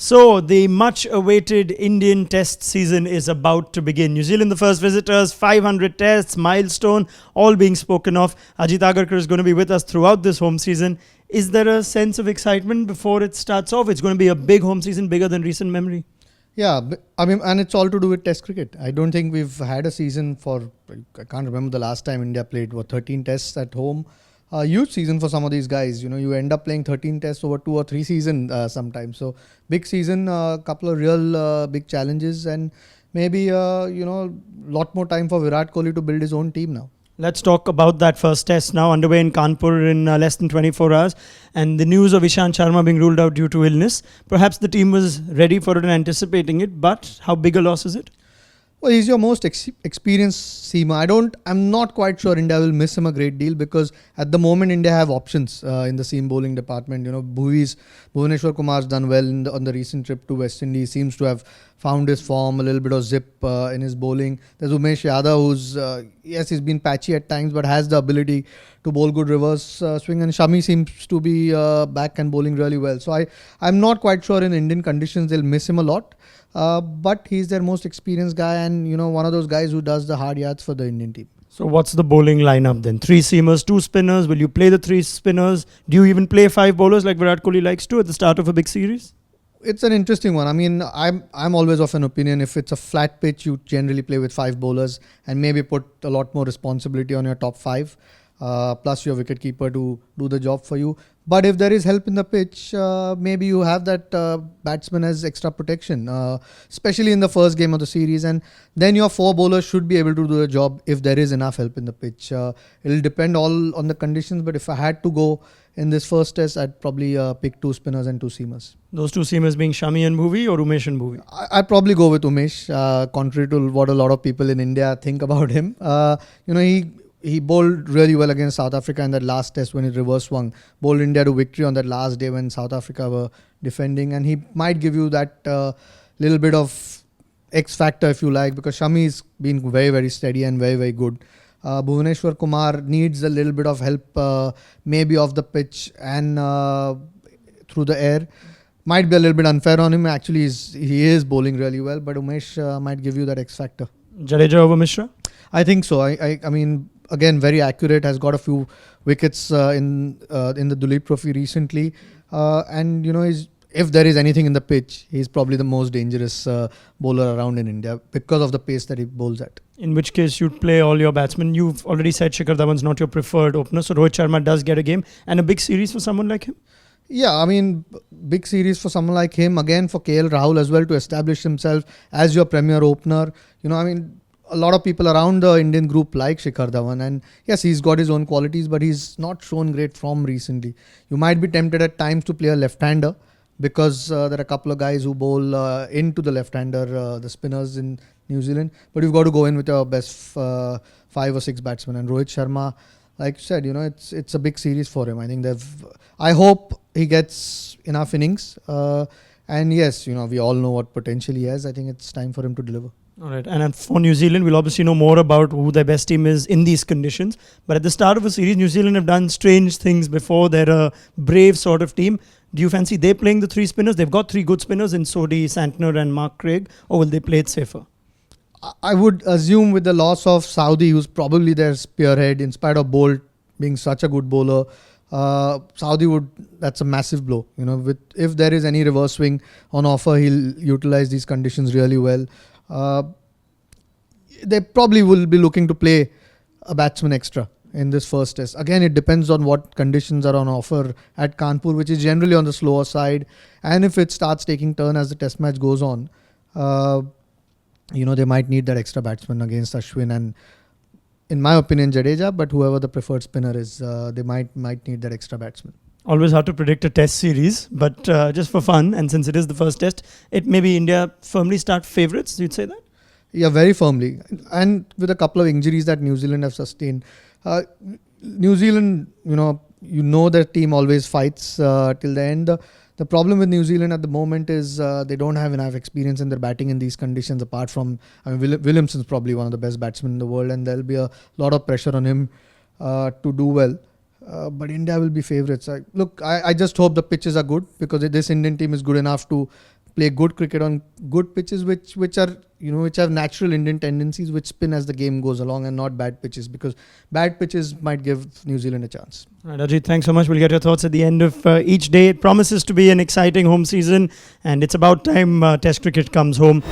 So, the much awaited Indian Test season is about to begin. New Zealand, the first visitors, 500 tests, milestone, all being spoken of. Ajit Agarkar is going to be with us throughout this home season. Is there a sense of excitement before it starts off? It's going to be a big home season, bigger than recent memory. Yeah, I mean, and it's all to do with Test cricket. I don't think we've had a season I can't remember the last time India played 13 tests at home. A huge season for some of these guys. You end up playing 13 tests over 2 or 3 seasons sometimes. So big season, a couple of real big challenges, and maybe lot more time for Virat Kohli to build his own team now. Let's talk about that first test now underway in Kanpur in less than 24 hours. And the news of Ishant Sharma being ruled out due to illness. Perhaps the team was ready for it and anticipating it, but how big a loss is it? Well, he's your most experienced seamer. I'm not quite sure India will miss him a great deal, because at the moment India have options in the seam bowling department. Bhuvaneshwar Kumar's done well on the recent trip to West Indies. Seems to have found his form, a little bit of zip in his bowling. There's Umesh Yadav, who's he's been patchy at times, but has the ability to bowl good reverse swing. And Shami seems to be back and bowling really well. So I'm not quite sure in Indian conditions they'll miss him a lot. But he's their most experienced guy, and one of those guys who does the hard yards for the Indian team. So what's the bowling lineup then? 3 seamers, 2 spinners. Will you play the 3 spinners? Do you even play 5 bowlers like Virat Kohli likes to at the start of a big series? It's an interesting one. I mean, I'm always of an opinion, if it's a flat pitch, you generally play with 5 bowlers and maybe put a lot more responsibility on your top 5. Plus your wicketkeeper to do the job for you. But if there is help in the pitch, maybe you have that batsman as extra protection, especially in the first game of the series. And then your 4 bowlers should be able to do the job if there is enough help in the pitch. It'll depend all on the conditions. But if I had to go in this first test, I'd probably pick 2 spinners and 2 seamers. Those 2 seamers being Shami and Bhuvi or Umesh and Bhuvi? I'd probably go with Umesh, contrary to what a lot of people in India think about him. He bowled really well against South Africa in that last test when he reverse swung. Bowled India to victory on that last day when South Africa were defending. And he might give you that little bit of X factor, if you like, because Shami's been very, very steady and very, very good. Bhuvaneshwar Kumar needs a little bit of help, maybe off the pitch and through the air. Might be a little bit unfair on him. Actually, he is bowling really well, but Umesh might give you that X factor. Jadeja over Mishra? I think so. I mean, again, very accurate, has got a few wickets in the Duleep Trophy recently. And if there is anything in the pitch, he's probably the most dangerous bowler around in India because of the pace that he bowls at. In which case you'd play all your batsmen. You've already said Shikhar Dhawan's not your preferred opener, so Rohit Sharma does get a game. And a big series for someone like him? Yeah, I mean, big series for someone like him. Again, for KL Rahul as well to establish himself as your premier opener. A lot of people around the Indian group like Shikhar Dhawan, and yes, he's got his own qualities, but he's not shown great form recently. You might be tempted at times to play a left-hander because there are a couple of guys who bowl into the left-hander, the spinners in New Zealand, but you've got to go in with your best 5 or 6 batsmen. And Rohit Sharma, like you said, it's a big series for him. I hope he gets enough innings, and yes, we all know what potential he has. I think it's time for him to deliver. All right. And for New Zealand, we'll obviously know more about who their best team is in these conditions. But at the start of a series, New Zealand have done strange things before. They're a brave sort of team. Do you fancy they playing the 3 spinners? They've got 3 good spinners in Sodhi, Santner and Mark Craig. Or will they play it safer? I would assume with the loss of Saudi, who's probably their spearhead, in spite of Bolt being such a good bowler, that's a massive blow. If there is any reverse swing on offer, he'll utilize these conditions really well. They probably will be looking to play a batsman extra in this first test. Again, it depends on what conditions are on offer at Kanpur, which is generally on the slower side. And if it starts taking turn as the test match goes on, they might need that extra batsman against Ashwin and, in my opinion, Jadeja, but whoever the preferred spinner is, they might need that extra batsman. Always hard to predict a test series, but just for fun, and since it is the first test, it maybe India firmly start favourites, you'd say that? Yeah, very firmly. And with a couple of injuries that New Zealand have sustained. New Zealand, their team always fights till the end. The problem with New Zealand at the moment is they don't have enough experience in their batting in these conditions, apart from, Williamson's probably one of the best batsmen in the world, and there'll be a lot of pressure on him to do well. But India will be favourites. I just hope the pitches are good, because this Indian team is good enough to play good cricket on good pitches, which are which have natural Indian tendencies, which spin as the game goes along, and not bad pitches, because bad pitches might give New Zealand a chance. Right, Ajit, thanks so much. We'll get your thoughts at the end of each day. It promises to be an exciting home season, and it's about time Test cricket comes home.